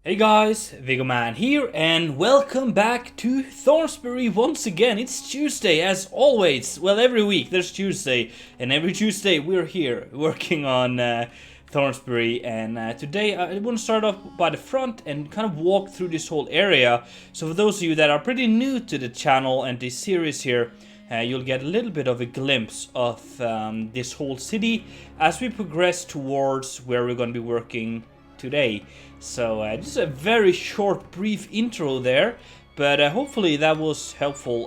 Hey guys, Viggoman here, and welcome back to Thornsbury once again. It's Tuesday, as always. Well, every week there's Tuesday, and every Tuesday we're here working on Thornsbury. And today I want to start off by the front and kind of walk through this whole area. So for those of you that are pretty new to the channel and this series here, you'll get a little bit of a glimpse of this whole city as we progress towards where we're going to be working today. So just a very short, brief intro there, but hopefully that was helpful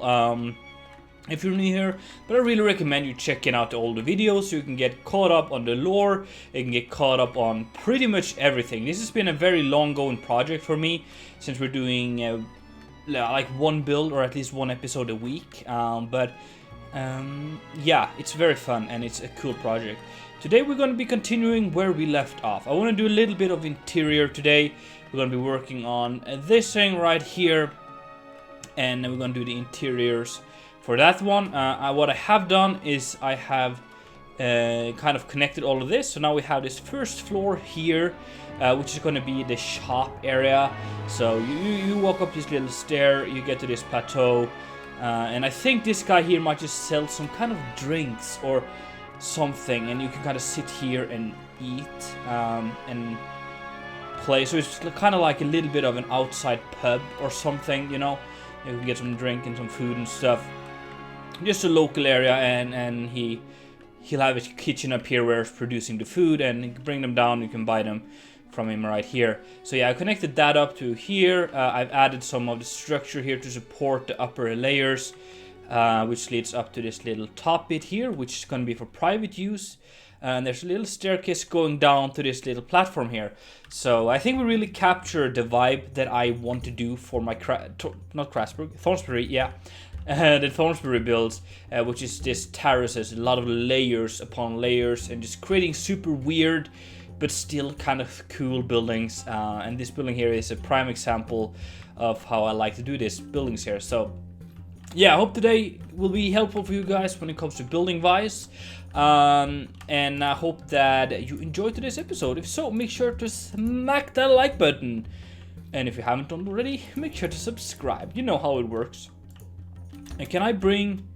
if you're new here. But I really recommend you checking out all the videos so you can get caught up on the lore, you can get caught up on pretty much everything. This has been a very long-going project for me, since we're doing like one build or at least one episode a week. Yeah, it's very fun and it's a cool project. Today we're going to be continuing where we left off. I want to do a little bit of interior today. We're going to be working on this thing right here, and then we're going to do the interiors for that one. What I have done is I have kind of connected all of this. So now we have this first floor here, which is going to be the shop area. So you walk up this little stair, you get to this plateau, and I think this guy here might just sell some kind of drinks or something, and you can kind of sit here and eat and play. So it's kind of like a little bit of an outside pub or something, you know. You can get some drink and some food and stuff. Just a local area, and he'll have a kitchen up here where it's producing the food, and you can bring them down. You can buy them from him right here. So yeah, I connected that up to here. I've added some of the structure here to support the upper layers, which leads up to this little top bit here, which is going to be for private use. And there's a little staircase going down to this little platform here. So I think we really capture the vibe that I want to do for my Thornsbury, yeah. The Thornsbury builds, which is this terraces, a lot of layers upon layers, and just creating super weird but still kind of cool buildings. And this building here is a prime example of how I like to do these buildings here. So yeah, I hope today will be helpful for you guys when it comes to building wise. And I hope that you enjoyed today's episode. If so, make sure to smack that like button. And if you haven't done already, make sure to subscribe. You know how it works. And can I bring...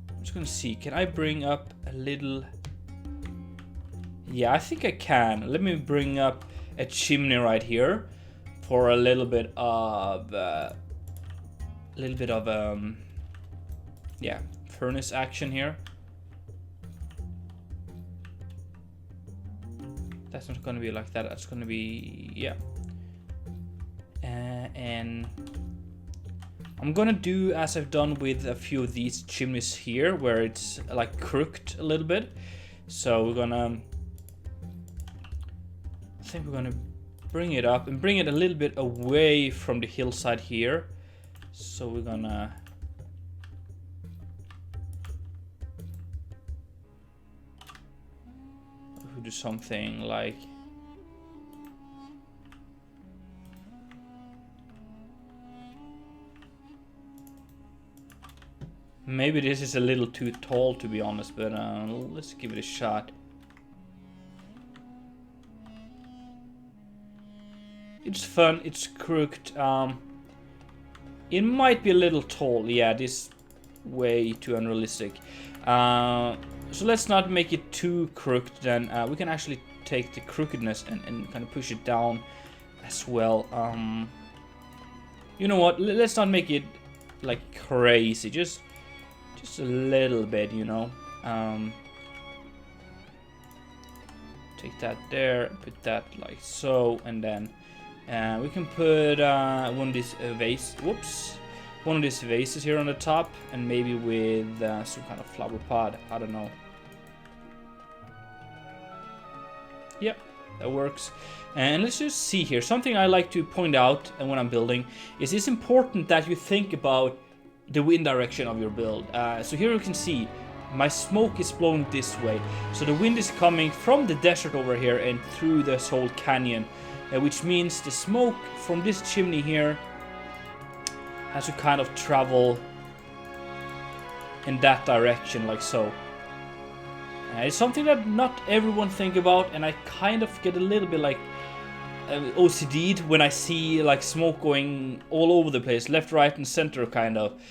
I'm just gonna see. Can I bring up a little... Yeah, I think I can. Let me bring up a chimney right here for a little bit of... yeah, furnace action here. That's not going to be like that. That's going to be, yeah. And I'm going to do as I've done with a few of these chimneys here, where it's like crooked a little bit. So we're going to, I think we're going to bring it up and bring it a little bit away from the hillside here. So we're gonna do something like maybe this is a little too tall, to be honest, but let's give it a shot. It's fun, it's crooked. It might be a little tall. Yeah, this way too unrealistic. So let's not make it too crooked then. We can actually take the crookedness and kind of push it down as well. You know what? Let's not make it like crazy. Just a little bit, you know. Take that there, put that like so, and then we can put one of these one of these vases here on the top, and maybe with some kind of flower pot. I don't know. Yep, that works. And let's just see here. Something I like to point out when I'm building is it's important that you think about the wind direction of your build. So here you can see my smoke is blowing this way. So the wind is coming from the desert over here and through this whole canyon. Which means the smoke from this chimney here has to kind of travel in that direction, like so. It's something that not everyone think about, and I kind of get a little bit like OCD'd when I see like smoke going all over the place, left, right, and center, kind of.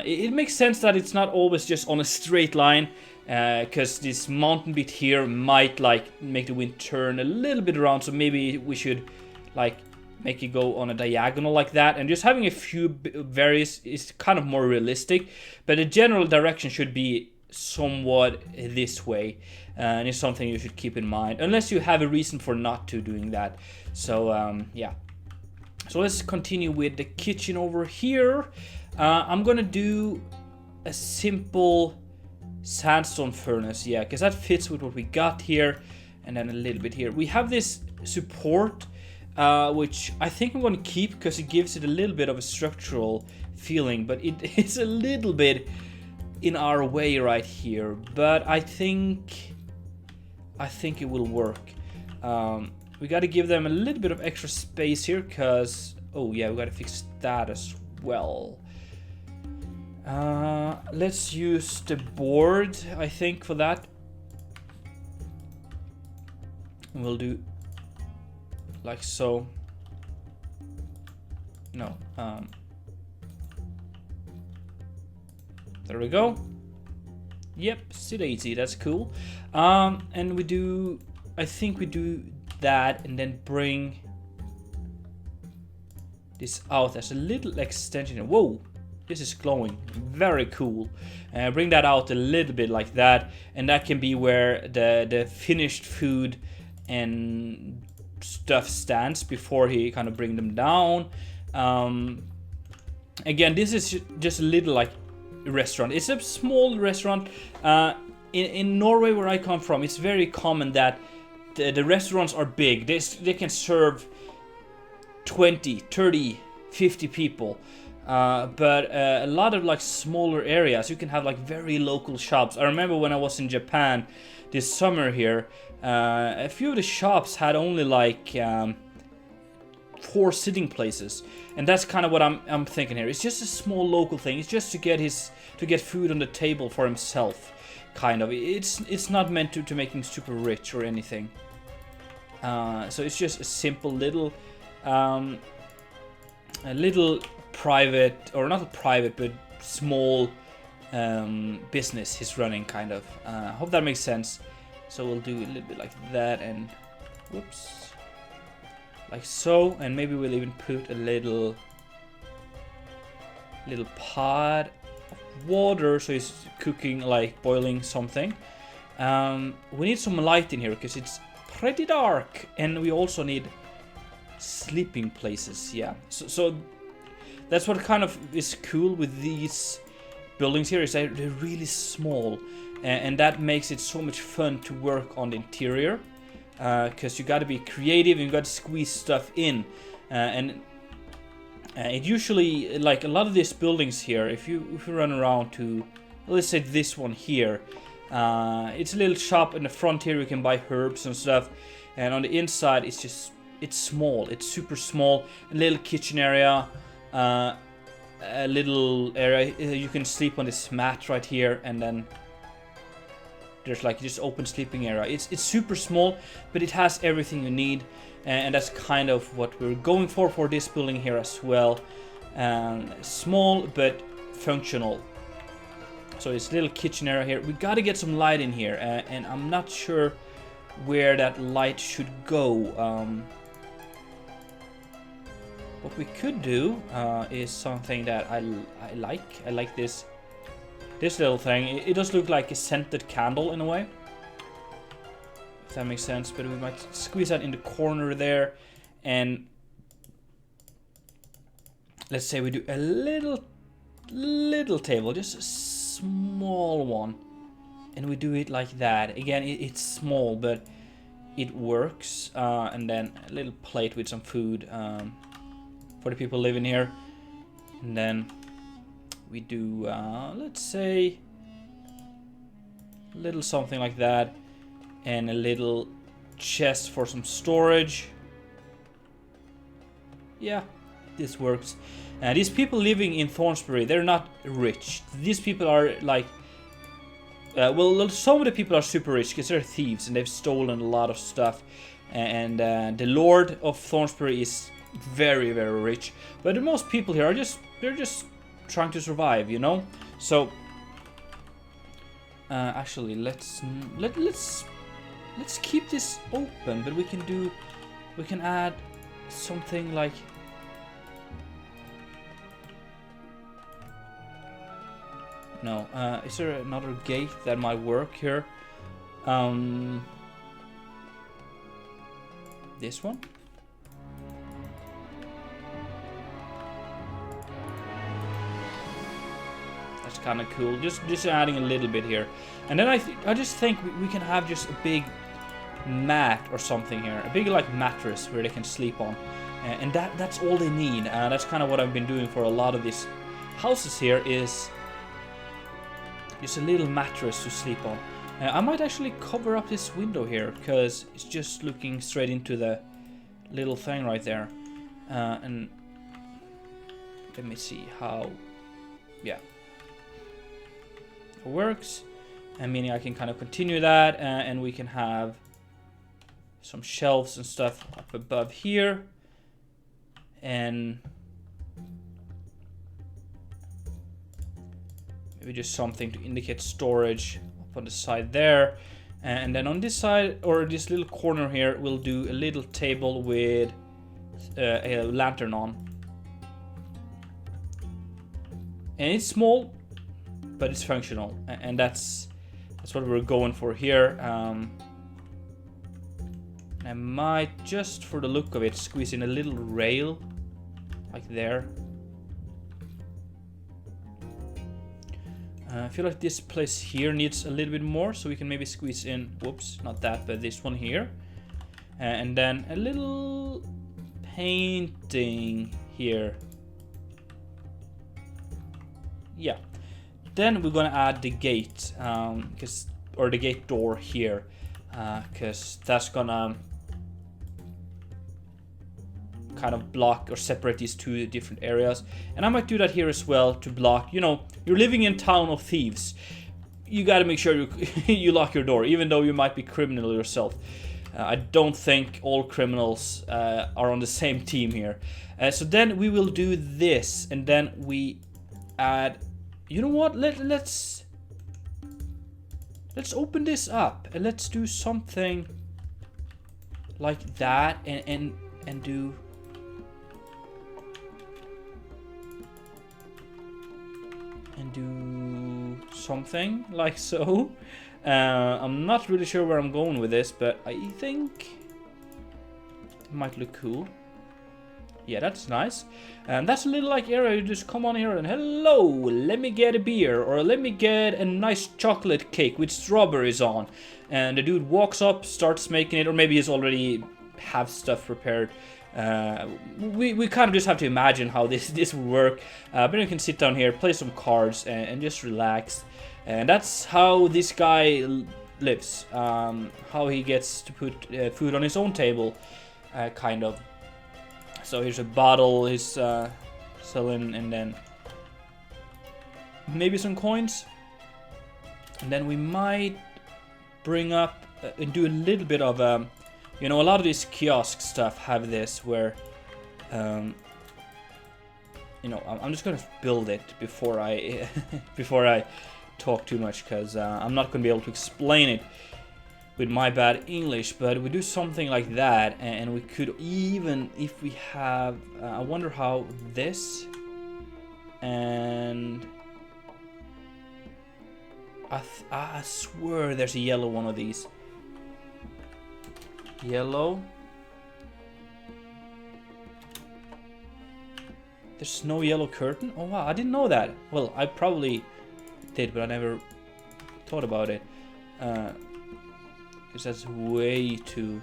It makes sense that it's not always just on a straight line, because this mountain bit here might like make the wind turn a little bit around. So maybe we should like make it go on a diagonal like that, and just having a few varies is kind of more realistic. But the general direction should be somewhat this way, and it's something you should keep in mind, unless you have a reason for not to doing that. So yeah, so let's continue with the kitchen over here. I'm gonna do a simple sandstone furnace, yeah, because that fits with what we got here, and then a little bit here. We have this support, which I think I'm gonna keep because it gives it a little bit of a structural feeling, but it's a little bit in our way right here, but I think it will work. We got to give them a little bit of extra space here, because oh yeah, we got to fix that as well. Let's use the board, I think, for that. We'll do like so. No, there we go. Yep, sit easy, that's cool. And we do, I think we do that, and then bring this out as a little extension. Whoa, this is glowing, very cool. Bring that out a little bit like that, and that can be where the finished food and stuff stands before he kind of bring them down. Again, this is just a little like restaurant. It's a small restaurant. In Norway, where I come from, it's very common that the restaurants are big. They can serve 20, 30, 50 people. But a lot of like smaller areas, you can have like very local shops. I remember when I was in Japan this summer here, a few of the shops had only like 4 sitting places, and that's kind of what I'm thinking here. It's just a small local thing. It's just to get food on the table for himself, kind of. It's not meant to make him super rich or anything. So it's just a simple little a little private, or not a private, but small business he's running, kind of. Hope that makes sense. So we'll do a little bit like that, and whoops, like so, and maybe we'll even put a little pot of water, so he's cooking, like boiling something. We need some light in here because it's pretty dark, and we also need sleeping places. Yeah, so that's what kind of is cool with these buildings here, is they're really small, and that makes it so much fun to work on the interior, because you got to be creative and you got to squeeze stuff in, and it usually, like a lot of these buildings here, if you run around to, let's say this one here, it's a little shop in the front here. You can buy herbs and stuff, and on the inside it's small, it's super small. A little kitchen area, a little area you can sleep on this mat right here, and then there's like just open sleeping area. It's super small, but it has everything you need, and that's kind of what we're going for this building here as well. Small but functional. So it's a little kitchen area here. We got to get some light in here, and I'm not sure where that light should go. What we could do is something that I like. I like this little thing. It does look like a scented candle in a way, if that makes sense. But we might squeeze that in the corner there, and let's say we do a little table, just a small one, and we do it like that. Again, it's small, but it works. And then a little plate with some food for the people living here, and then we do let's say a little something like that, and a little chest for some storage. Yeah, this works. These people living in Thornsbury, they're not rich. These people are like well, some of the people are super rich because they're thieves and they've stolen a lot of stuff. And the Lord of Thornsbury is very, very rich. But most people here are they're just trying to survive, you know. So actually, let's keep this open, but we can add something like. No, is there another gate that might work here? This one? That's kind of cool. Just adding a little bit here, and then I just think we can have just a big mat or something here, a big like mattress where they can sleep on, and that's all they need. That's kind of what I've been doing for a lot of these houses here is. Just a little mattress to sleep on. I might actually cover up this window here because it's just looking straight into the little thing right there. And let me see how, yeah, it works. And meaning I can kind of continue that, and we can have some shelves and stuff up above here, and maybe just something to indicate storage up on the side there. And then on this side, or this little corner here, we'll do a little table with a lantern on. And it's small, but it's functional. And that's what we're going for here. I might, just for the look of it, squeeze in a little rail, like there. I feel like this place here needs a little bit more, so we can maybe squeeze in, whoops, not that, but this one here. And then a little painting here. Yeah. Then we're gonna add the gate, or the gate door here, because that's gonna kind of block or separate these two different areas. And I might do that here as well to block, you know, you're living in town of thieves, you got to make sure you lock your door, even though you might be criminal yourself. I don't think all criminals are on the same team here. So then we will do this, and then we add, you know what, let's open this up and let's do something like that, and do something like so. I'm not really sure where I'm going with this, but I think it might look cool. Yeah, that's nice. And that's a little like area, you just come on here and hello, let me get a beer, or let me get a nice chocolate cake with strawberries on. And the dude walks up, starts making it, or maybe he's already have stuff prepared. We kind of just have to imagine how this would work. But you can sit down here, play some cards, and just relax. And that's how this guy lives. How he gets to put food on his own table, kind of. So here's a bottle he's selling, and then maybe some coins. And then we might bring up and do a little bit of, you know, a lot of these kiosk stuff have this where, you know, I'm just gonna build it before I before I talk too much, because I'm not gonna be able to explain it with my bad English. But we do something like that, and we could even, if we have, I wonder how this, and I swear there's a yellow one of these. Yellow. There's no yellow curtain? Oh wow, I didn't know that. Well, I probably did, but I never thought about it. Because that's way too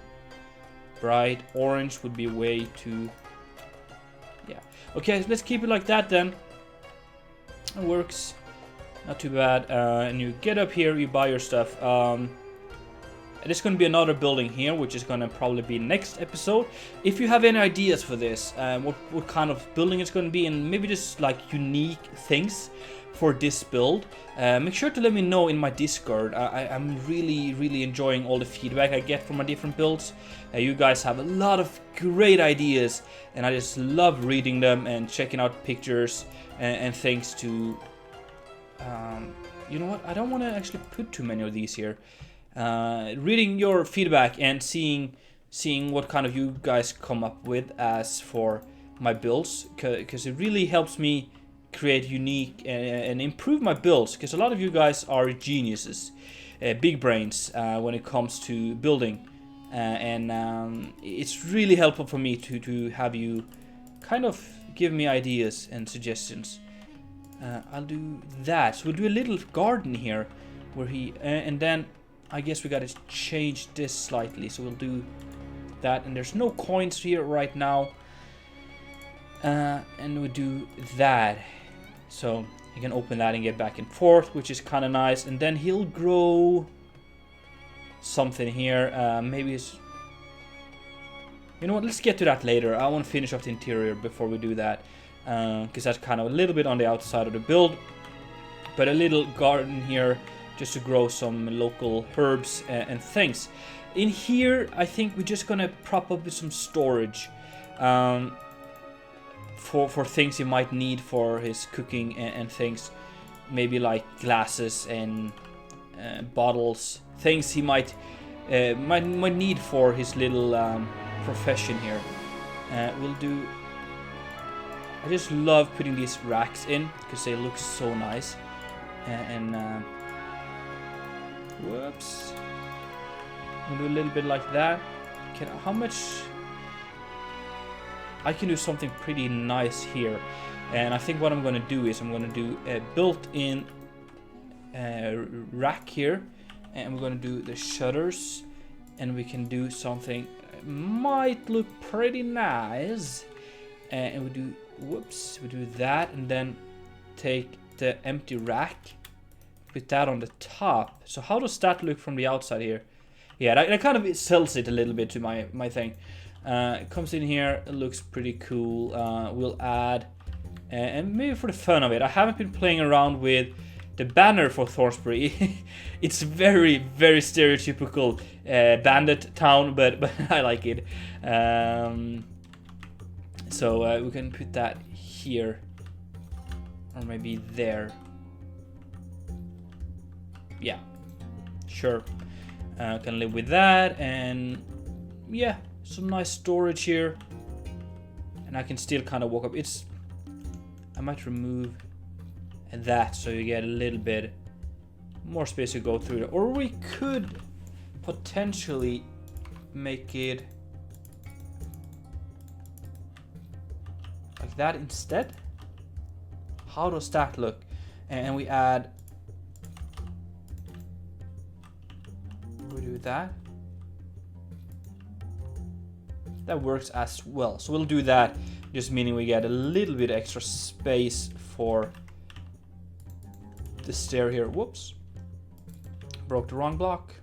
bright. Orange would be way too... Yeah. Okay, let's keep it like that then. It works. Not too bad. And you get up here, you buy your stuff. There's going to be another building here, which is going to probably be next episode. If you have any ideas for this, what kind of building it's going to be, and maybe just like unique things for this build. Make sure to let me know in my Discord. I'm really enjoying all the feedback I get from my different builds. You guys have a lot of great ideas, and I just love reading them and checking out pictures and things to... you know what? I don't want to actually put too many of these here. Reading your feedback and seeing what kind of you guys come up with as for my builds, because it really helps me create unique and improve my builds, because a lot of you guys are geniuses, big brains when it comes to building, and it's really helpful for me to have you kind of give me ideas and suggestions. I'll do that. So we'll do a little garden here where and then I guess we gotta change this slightly, so we'll do that. And there's no coins here right now, and we'll do that, so you can open that and get back and forth, which is kind of nice. And then he'll grow something here. Maybe it's... You know what, let's get to that later. I want to finish off the interior before we do that, because that's kind of a little bit on the outside of the build. But a little garden here just to grow some local herbs and things. In here, I think we're just gonna prop up with some storage for things he might need for his cooking and things. Maybe like glasses and bottles, things he might need for his little profession here. We'll do... I just love putting these racks in because they look so nice. Whoops. We'll do a little bit like that. How much... I can do something pretty nice here. And I think what I'm going to do is I'm going to do a built-in rack here. And we're going to do the shutters. And we can do something that might look pretty nice. And we do... Whoops. We do that. And then take the empty rack. Put that on the top. So how does that look from the outside here? Yeah, that kind of sells it a little bit to my thing. It comes in here, it looks pretty cool. We'll add, and maybe for the fun of it, I haven't been playing around with the banner for Thornsbury. It's very stereotypical bandit town, but I like it. So we can put that here, or maybe there. Yeah, sure. Can live with that, and yeah, some nice storage here. And I can still kind of walk up. I might remove that so you get a little bit more space to go through it. Or we could potentially make it like that instead. How does that look? And we add... We do that. That works as well. So we'll do that, just meaning we get a little bit extra space for the stair here. Whoops. Broke the wrong block.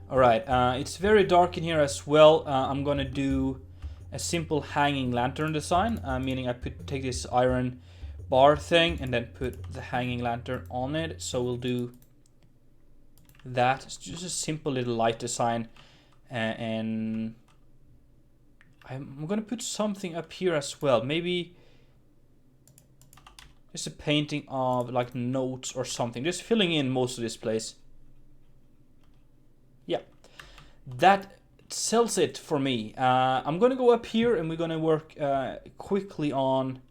Alright, it's very dark in here as well. I'm gonna do a simple hanging lantern design, meaning I take this iron bar thing and then put the hanging lantern on it. So we'll do that. It's just a simple little light design, and I'm gonna put something up here as well. Maybe just a painting of like notes or something, just filling in most of this place. Yeah, that sells it for me. I'm gonna go up here and we're gonna work quickly on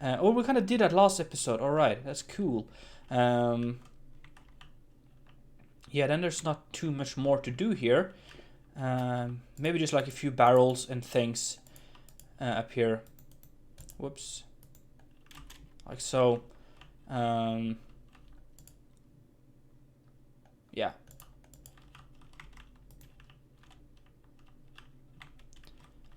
oh, we kind of did that last episode. All right, that's cool. Yeah, then there's not too much more to do here. Maybe just like a few barrels and things up here. Whoops. Like so. Yeah.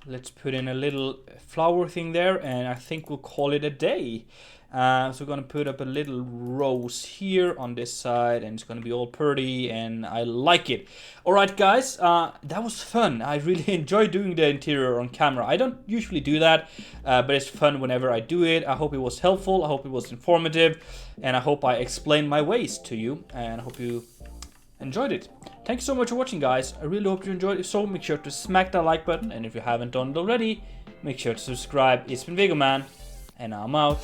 let's put in a little flower thing there, and I think we'll call it a day. So we're gonna put up a little rose here on this side, and it's gonna be all pretty, and I like it. Alright guys, that was fun. I really enjoy doing the interior on camera. I don't usually do that, but it's fun whenever I do it. I hope it was helpful, I hope it was informative, and I hope I explained my ways to you, and I hope you enjoyed it. Thank you so much for watching, guys. I really hope you enjoyed. If so, make sure to smack that like button, and if you haven't done it already, make sure to subscribe. It's been Viggoman, and I'm out.